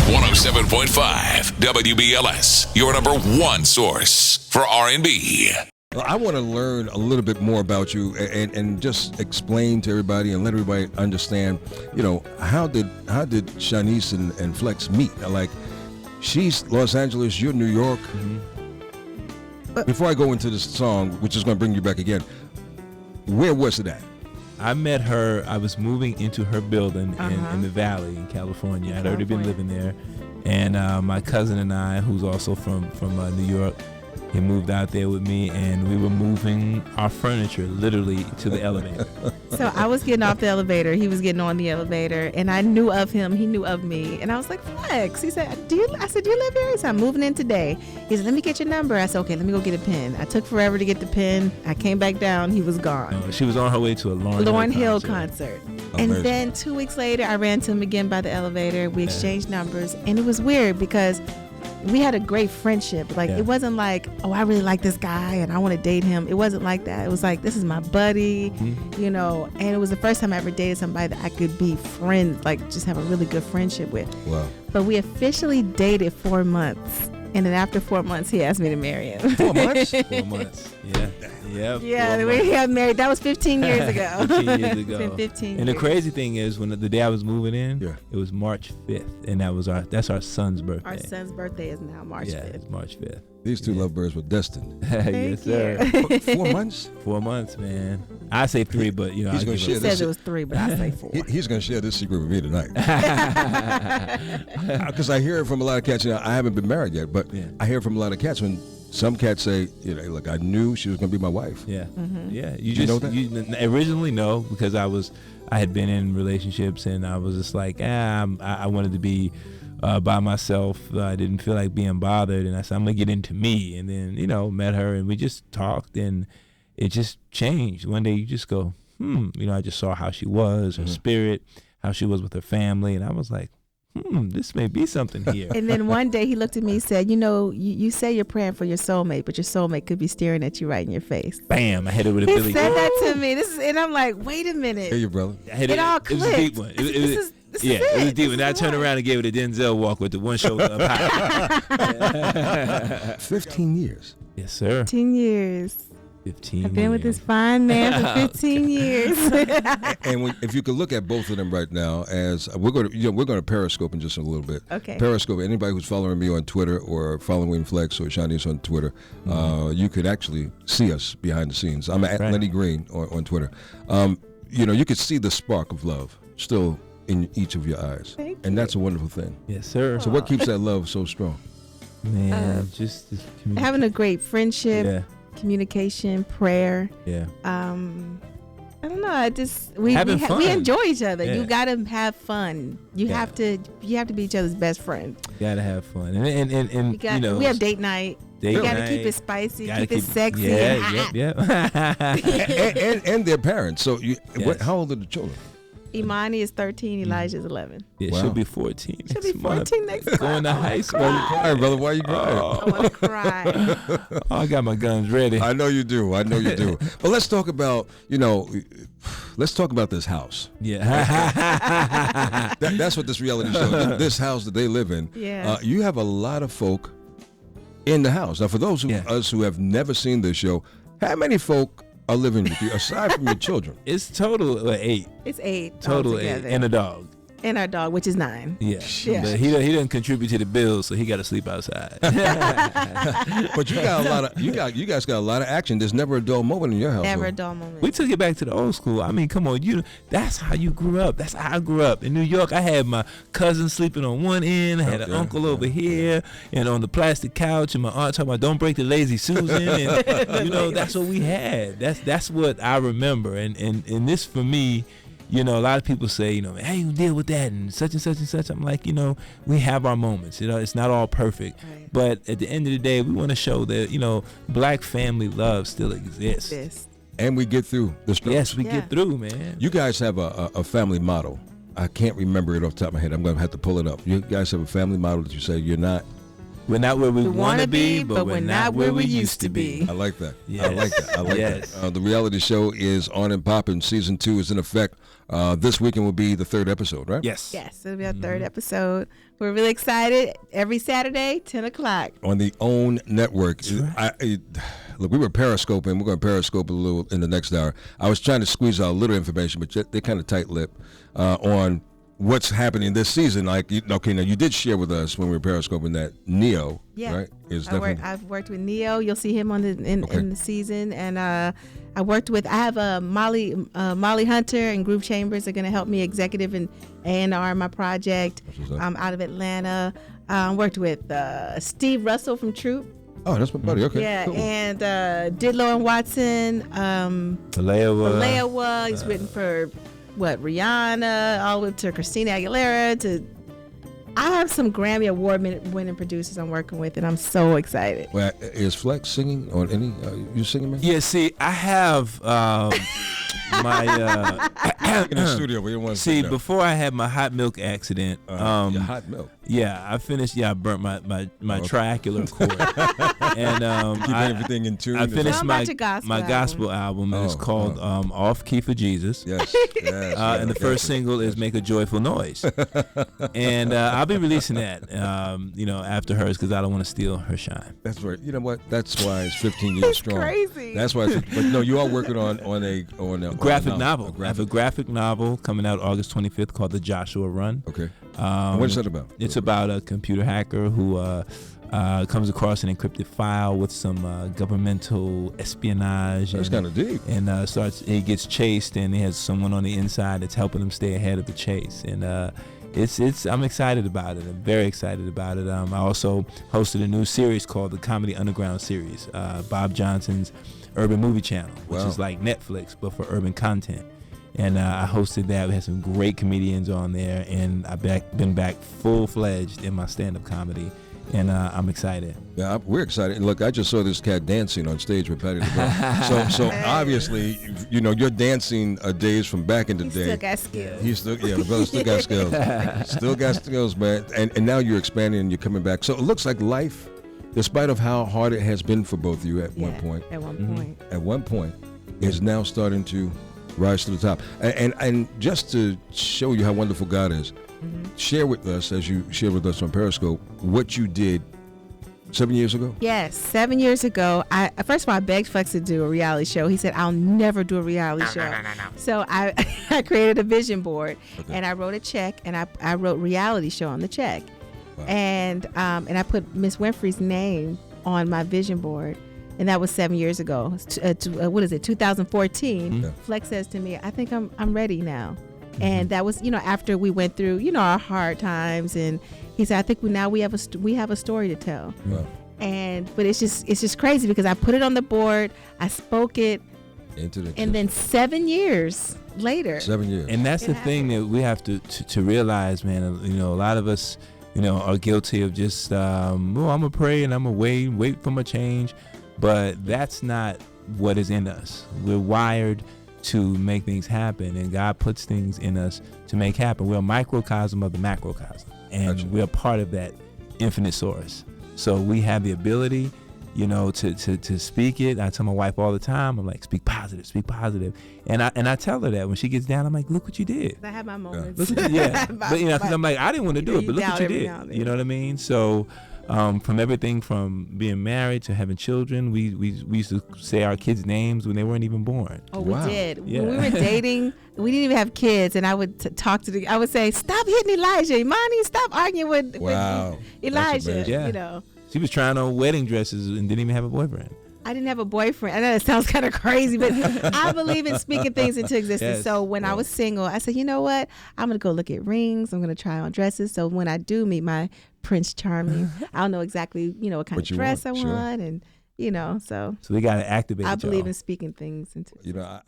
107.5 WBLS, your number one source for R&B. Well, I want to learn a little bit more about you and just explain to everybody and let everybody understand, how did Shanice and Flex meet? Like, she's Los Angeles, you're New York. Mm-hmm. Before I go into this song, which is going to bring you back again, where was it at? I met her, I was moving into her building in the Valley in California. I'd already been living there. And my cousin and I, who's also from New York, he moved out there with me, and we were moving our furniture literally to the elevator. So I was getting off the elevator. He was getting on the elevator, and I knew of him. He knew of me. And I was like, Flex. He said, do you live here? He said, I'm moving in today. He said, let me get your number. I said, okay, let me go get a pen. I took forever to get the pen. I came back down. He was gone. She was on her way to a Lauryn Hill concert. And then 2 weeks later, I ran to him again by the elevator. We exchanged numbers. And it was weird because we had a great friendship. It wasn't like, oh, I really like this guy and I want to date him. It wasn't like that. It was like, this is my buddy, and it was the first time I ever dated somebody that I could be friends, just have a really good friendship with. Wow. But we officially dated 4 months. And then after 4 months, he asked me to marry him. 4 months? 4 months, yeah. Yep, yeah, we got married. That was 15 years ago. 15 years ago. It's been 15 years. And the crazy thing is, when the day I was moving in, Yeah. it was March 5th, and that's our son's birthday. Our son's birthday is now March 5th. Yeah, it's March 5th. These two lovebirds were destined. Yes, sir. 4 months? 4 months, man. I say 3, but He's gonna He share says it was 3, but I say 4. He's going to share this secret with me tonight. Because I hear it from a lot of cats. I haven't been married yet, but I hear from a lot of cats when some cats say, look, I knew she was going to be my wife. Yeah, yeah. You know that? You originally no, because I had been in relationships, and I was just like, I wanted to be by myself. I didn't feel like being bothered, and I said, I'm gonna get into me. And then met her, and we just talked, and it just changed. One day you just go, I just saw how she was, her spirit, how she was with her family, and I was like, this may be something here. And then one day he looked at me and said, you say you're praying for your soulmate, but your soulmate could be staring at you right in your face. Bam! I hit it with a Billy. He said that to me. And I'm like, wait a minute. Hey, your brother. It all clicked. It was a deep one. It was deep. And I turned around and gave it a Denzel walk with the one shoulder up high. 15 years. Yes, sir. 15 years. 15 I've been with this fine man for 15 years. And if you could look at both of them right now, as we're going to Periscope in just a little bit. Okay. Periscope. Anybody who's following me on Twitter or following Flex or Shanice on Twitter, you could actually see us behind the scenes. I'm at Lenny Green on Twitter. You could see the spark of love still in each of your eyes, and that's a wonderful thing. Yes, sir. So what keeps that love so strong? Man, just having a great friendship. Yeah. Communication, prayer. Yeah. I don't know. We enjoy each other. Yeah. You gotta have fun. You have to be each other's best friend. You gotta have fun, and we have date night. You gotta keep it spicy, keep it sexy. Yeah. and their parents. So how old are the children? Imani is 13, Elijah is 11. Yeah, wow. She'll be 14. She'll be 14 next month. Going to high school. Why are you crying, brother? Why are you crying? I want to cry. I got my guns ready. I know you do. But let's talk about, this house. Yeah. That's what this reality show, this house that they live in. Yeah. You have a lot of folk in the house. Now, for those of us who have never seen this show, how many folk are living with you aside from your children? It's total 8. It's 8 Total altogether. 8, and a dog. And our dog, which is 9. Yeah. But he doesn't contribute to the bills, so he got to sleep outside. But you got a lot of you guys got a lot of action. There's never a dull moment in your house. Never a dull moment. We took it back to the old school. I mean, come on, that's how you grew up. That's how I grew up in New York. I had my cousin sleeping on one end. I had an uncle over here, and on the plastic couch, and my aunt talking about don't break the lazy Susan. And that's what we had. That's what I remember. And this for me. A lot of people say, how you deal with that and such and such and such. I'm like, we have our moments. It's not all perfect. Right. But at the end of the day, we want to show that, black family love still exists. And we get through the struggle. Yes, we get through, man. You guys have a family motto. I can't remember it off the top of my head. I'm going to have to pull it up. You guys have a family motto that you say you're not We're not where we want to be, but we're not where we used to be. I like that. Yes. I like that. I like Yes. that. The reality show is on and popping. Season 2 is in effect. This weekend will be the 3rd episode, right? Yes. Yes, it'll be our 3rd episode. We're really excited. Every Saturday, 10 o'clock. On the OWN network. Right. Look, we were periscoping. We're going to periscope a little in the next hour. I was trying to squeeze out a little information, but they're kind of tight-lipped on what's happening this season. Like, okay, now you did share with us when we were periscoping that Neo, right? I've worked with Neo. You'll see him on in the season, and I have Molly Hunter and Groove Chambers are going to help me executive and A&R my project. I'm out of Atlanta. Worked with Steve Russell from Troop. Oh, that's my buddy. Okay. Yeah, cool. and Didlo and Watson. Alewa. He's written for Rihanna, all the way to Christina Aguilera. I have some Grammy Award winning producers I'm working with, and I'm so excited. Well, is Flex singing on any? You singing, man? Yeah. See, I have my in the studio. We didn't want to see before I had my hot milk accident. Your hot milk. Yeah, I finished. Yeah, I burnt my triangular cord, and keep everything in tune. I finished my gospel gospel album, and it's called Off Key for Jesus. Yes. And the first single is Make a Joyful Noise, and I'll be releasing that, after hers because I don't want to steal her shine. That's right. You know what? That's why it's 15 years strong. Crazy. That's why. But no, you are working on a graphic novel. I have a graphic novel coming out August 25th called The Joshua Run. Okay. What is that about? It's about a computer hacker who comes across an encrypted file with some governmental espionage. That's kind of deep. And he gets chased, and he has someone on the inside that's helping him stay ahead of the chase. And I'm excited about it. I'm very excited about it. I also hosted a new series called the Comedy Underground series, Bob Johnson's Urban Movie Channel, which is like Netflix but for urban content. And I hosted that. We had some great comedians on there, and I've been back full-fledged in my stand-up comedy, and I'm excited. Yeah, we're excited. And look, I just saw this cat dancing on stage with Patty LaBelle. so obviously, your dancing days from back in the day. Still got skills. The brother still got skills. Still got skills, man. And now you're expanding and you're coming back. So it looks like life, despite of how hard it has been for both of you at one point. At one point, is now starting to rise to the top. And just to show you how wonderful God is, share with us, as you shared with us on Periscope, what you did 7 years ago? Yes, 7 years ago. First of all, I begged Flex to do a reality show. He said, I'll never do a reality show. No. So I created a vision board, and I wrote a check, and I wrote reality show on the check. Wow. And I put Miss Winfrey's name on my vision board. And that was 7 years ago. 2014. Yeah. Flex says to me, I think I'm ready now. And that was, after we went through, our hard times. And he said, I think we have a story to tell. Wow. But it's just crazy because I put it on the board, I spoke it, and then 7 years later. 7 years. And that's the thing that we have to realize, man. A lot of us, are guilty of just, I'm gonna pray and I'm gonna wait for my change. But that's not what is in us. We're wired to make things happen, and God puts things in us to make happen. We're a microcosm of the macrocosm, and we're part of that infinite source. So we have the ability, to speak it. I tell my wife all the time, I'm like, speak positive. And I tell her that when she gets down, I'm like, look what you did. I have my moments. But because I'm like, I didn't want to do it, but look what you did. You know what I mean? So. From everything from being married to having children, we used to say our kids' names when they weren't even born. Oh, wow. We did. Yeah. When we were dating, we didn't even have kids, and I would I would say, stop hitting Elijah. Imani, stop arguing with Elijah. She was trying on wedding dresses and didn't even have a boyfriend. I didn't have a boyfriend. I know that sounds kind of crazy, but I believe in speaking things into existence. Yes. So when I was single, I said, you know what? I'm going to go look at rings. I'm going to try on dresses. So when I do meet my Prince Charming, I'll know exactly, what kind of dress I want. And, so we got to activate I believe in speaking things into existence.